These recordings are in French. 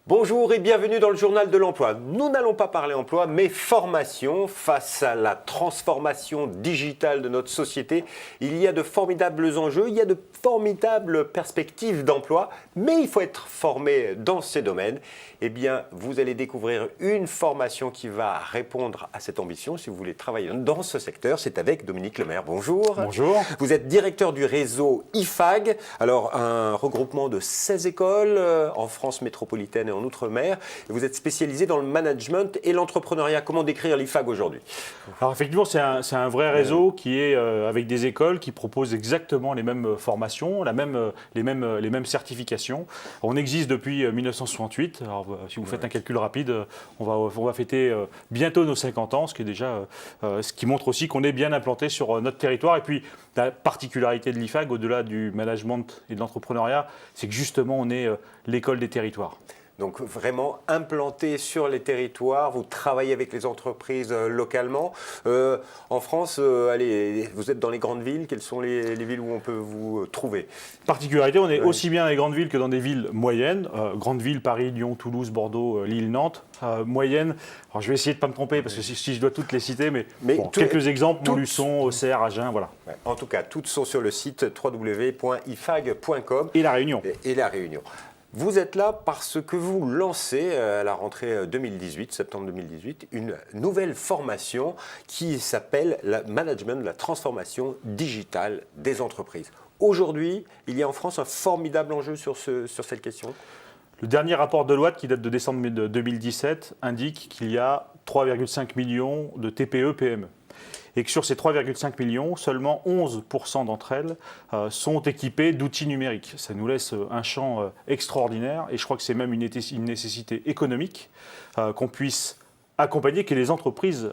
Bonjour et bienvenue dans le journal de l'emploi. Nous n'allons pas parler emploi, mais formation. Face à la transformation digitale de notre société, il y a de formidables enjeux, il y a de formidables perspectives d'emploi, mais il faut être formé dans ces domaines. Eh bien, vous allez découvrir une formation qui va répondre à cette ambition. Si vous voulez travailler dans ce secteur, c'est avec Dominique Lemaire. Bonjour. Bonjour. Vous êtes directeur du réseau IFAG, alors un regroupement de 16 écoles en France métropolitaine et en Outre-mer. Vous êtes spécialisé dans le management et l'entrepreneuriat. Comment décrire l'IFAG aujourd'hui? Alors effectivement, c'est un vrai réseau qui est avec des écoles qui proposent exactement les mêmes formations, les mêmes certifications. On existe depuis 1968. Alors, si vous faites un calcul rapide, on va fêter bientôt nos 50 ans, ce qui est déjà, ce qui montre aussi qu'on est bien implanté sur notre territoire. Et puis la particularité de l'IFAG, au-delà du management et de l'entrepreneuriat, c'est que justement on est l'école des territoires. Donc vraiment implanté sur les territoires, vous travaillez avec les entreprises localement. En France, allez, vous êtes dans les grandes villes, quelles sont les villes où on peut vous trouver? Particularité, on est aussi bien dans les grandes villes que dans des villes moyennes. Grandes villes, Paris, Lyon, Toulouse, Bordeaux, Lille, Nantes. Moyennes, alors je vais essayer de ne pas me tromper parce que si je dois toutes les citer, mais bon, quelques exemples, Montluçon, Auxerre, Agen, voilà. Ouais, en tout cas, toutes sont sur le site www.ifag.com. Et La Réunion. Et La Réunion. Vous êtes là parce que vous lancez à la rentrée 2018, septembre 2018, une nouvelle formation qui s'appelle le management de la transformation digitale des entreprises. Aujourd'hui, il y a en France un formidable enjeu sur cette question. Le dernier rapport de Deloitte, qui date de décembre 2017, indique qu'il y a 3,5 millions de TPE-PME. Et que sur ces 3,5 millions, seulement 11% d'entre elles sont équipées d'outils numériques. Ça nous laisse un champ extraordinaire et je crois que c'est même une nécessité économique qu'on puisse accompagner, que les entreprises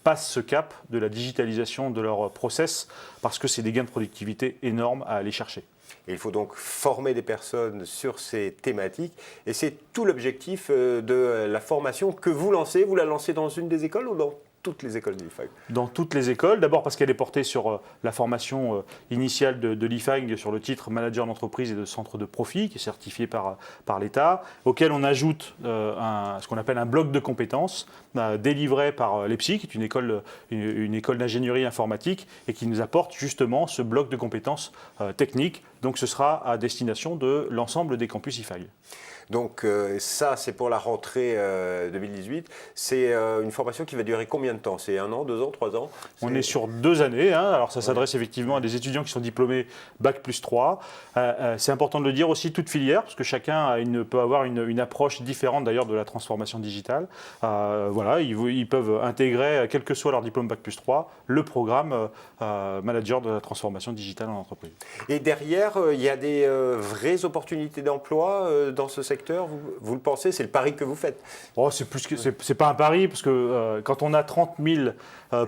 passent ce cap de la digitalisation de leurs process parce que c'est des gains de productivité énormes à aller chercher. Et il faut donc former des personnes sur ces thématiques et c'est tout l'objectif de la formation que vous lancez. Vous la lancez dans une des écoles ou dans toutes les écoles de l'IFAG? Dans toutes les écoles, d'abord parce qu'elle est portée sur la formation initiale de l'IFAG sur le titre manager d'entreprise et de centre de profit, qui est certifié par l'État, auquel on ajoute ce qu'on appelle un bloc de compétences délivré par l'EPSI, qui est une école d'ingénierie informatique, et qui nous apporte justement ce bloc de compétences techniques. Donc ce sera à destination de l'ensemble des campus IFAG. Donc ça, c'est pour la rentrée 2018. C'est une formation qui va durer combien de temps? C'est 1 an, 2 ans, 3 ans? On est sur 2 années. Alors ça s'adresse effectivement à des étudiants qui sont diplômés Bac+3. C'est important de le dire aussi, toute filière, parce que chacun peut avoir une approche différente d'ailleurs de la transformation digitale. Voilà, ils peuvent intégrer, quel que soit leur diplôme Bac+3, le programme manager de la transformation digitale en entreprise. Et derrière, il y a des vraies opportunités d'emploi dans ce secteur? Vous le pensez? C'est le pari que vous faites? C'est pas un pari, parce que quand on a 30 000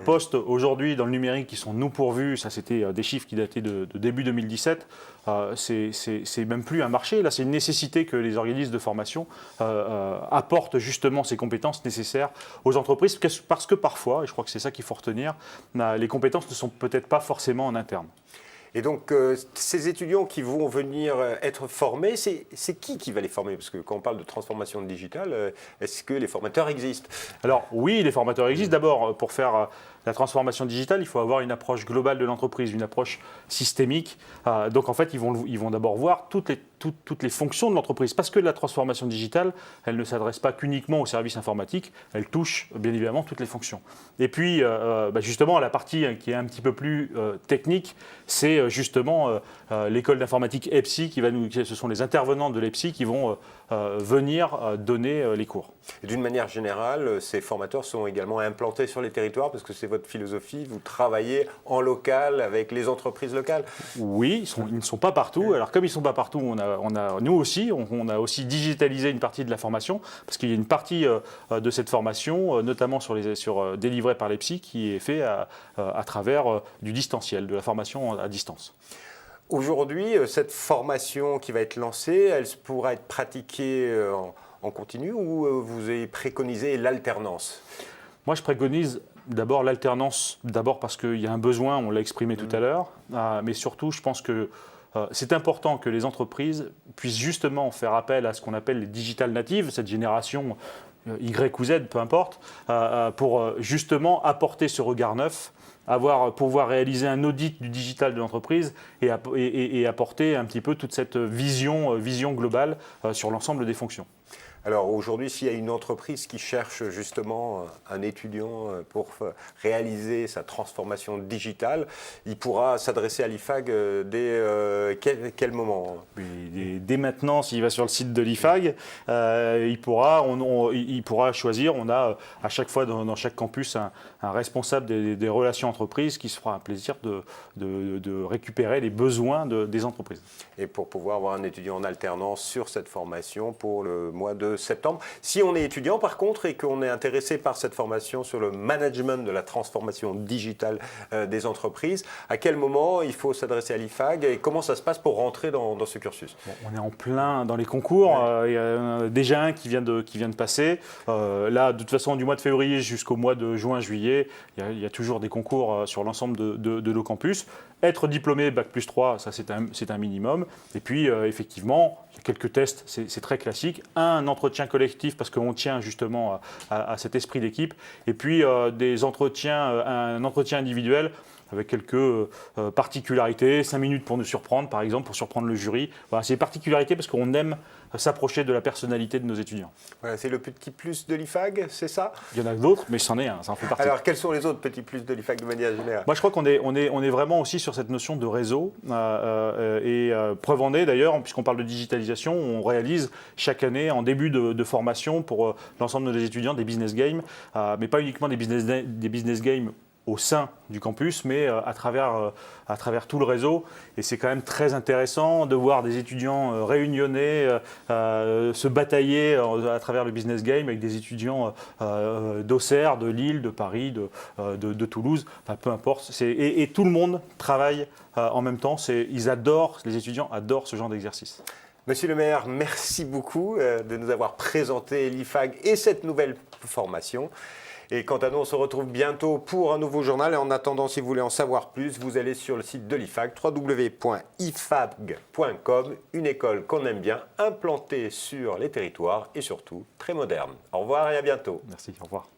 postes aujourd'hui dans le numérique qui sont nous pourvus, ça c'était des chiffres qui dataient de début 2017, c'est même plus un marché. Là, c'est une nécessité que les organismes de formation apportent justement ces compétences nécessaires aux entreprises, parce que parfois, et je crois que c'est ça qu'il faut retenir, les compétences ne sont peut-être pas forcément en interne. Et donc, ces étudiants qui vont venir être formés, c'est qui va les former? Parce que quand on parle de transformation digitale, est-ce que les formateurs existent? Alors oui, les formateurs existent. D'abord, pour faire la transformation digitale, il faut avoir une approche globale de l'entreprise, une approche systémique. Donc en fait, ils vont d'abord voir toutes les fonctions de l'entreprise. Parce que la transformation digitale, elle ne s'adresse pas qu'uniquement aux services informatiques, elle touche bien évidemment toutes les fonctions. Et puis, justement, la partie qui est un petit peu plus technique, c'est justement l'école d'informatique EPSI, ce sont les intervenants de l'EPSI qui vont venir donner les cours. D'une manière générale, ces formateurs sont également implantés sur les territoires parce que c'est votre philosophie, vous travaillez en local avec les entreprises locales? Oui, ils ne sont pas partout. Alors comme ils ne sont pas partout, nous aussi, on a aussi digitalisé une partie de la formation parce qu'il y a une partie de cette formation, notamment délivrée par l'EPSI, qui est fait à travers du distanciel, de la formation à distance. Aujourd'hui, cette formation qui va être lancée, elle pourra être pratiquée en continu ou vous avez préconisé l'alternance? Moi, je préconise D'abord l'alternance, d'abord parce qu'il y a un besoin, on l'a exprimé tout à l'heure, mais surtout je pense que c'est important que les entreprises puissent justement faire appel à ce qu'on appelle les digital natives, cette génération Y ou Z, peu importe, pour justement apporter ce regard neuf, pouvoir réaliser un audit du digital de l'entreprise et apporter un petit peu toute cette vision globale sur l'ensemble des fonctions. Alors aujourd'hui, s'il y a une entreprise qui cherche justement un étudiant pour réaliser sa transformation digitale, il pourra s'adresser à l'IFAG dès quel moment? Dès maintenant, s'il va sur le site de l'IFAG, il pourra choisir. On a à chaque fois dans chaque campus un responsable des relations entreprises qui se fera un plaisir de récupérer les besoins des entreprises. Et pour pouvoir avoir un étudiant en alternance sur cette formation pour le mois de septembre. Si on est étudiant par contre et qu'on est intéressé par cette formation sur le management de la transformation digitale des entreprises, à quel moment il faut s'adresser à l'IFAG et comment ça se passe pour rentrer dans ce cursus? On est en plein dans les concours, il y en a déjà un qui vient de passer. Là, de toute façon, du mois de février jusqu'au mois de juin-juillet, il y a toujours des concours sur l'ensemble de nos campus. Être diplômé Bac+3, ça c'est un minimum. Et puis effectivement, il y a quelques tests, c'est très classique. Un entretien collectif parce qu'on tient justement à cet esprit d'équipe. Et puis un entretien individuel avec quelques particularités, 5 minutes pour nous surprendre, par exemple, pour surprendre le jury. Voilà, c'est des particularités parce qu'on aime s'approcher de la personnalité de nos étudiants. Voilà, c'est le petit plus de l'IFAG, c'est ça? Il y en a d'autres, mais c'en est un, ça en fait partie. Alors, quels sont les autres petits plus de l'IFAG de manière générale? Moi, je crois qu'on est vraiment aussi sur cette notion de réseau. Preuve en est, d'ailleurs, puisqu'on parle de digitalisation, on réalise chaque année, en début de formation, pour l'ensemble de nos étudiants, des business games, mais pas uniquement des business games au sein du campus, mais à travers tout le réseau. Et c'est quand même très intéressant de voir des étudiants réunionnais, se batailler à travers le business game avec des étudiants d'Auxerre, de Lille, de Paris, de Toulouse, enfin, peu importe. Et tout le monde travaille en même temps. Les étudiants adorent ce genre d'exercice. Monsieur le maire, merci beaucoup de nous avoir présenté l'IFAG et cette nouvelle formation. Et quant à nous, on se retrouve bientôt pour un nouveau journal. Et en attendant, si vous voulez en savoir plus, vous allez sur le site de l'IFAG, www.ifag.com, une école qu'on aime bien, implantée sur les territoires et surtout très moderne. Au revoir et à bientôt. Merci, au revoir.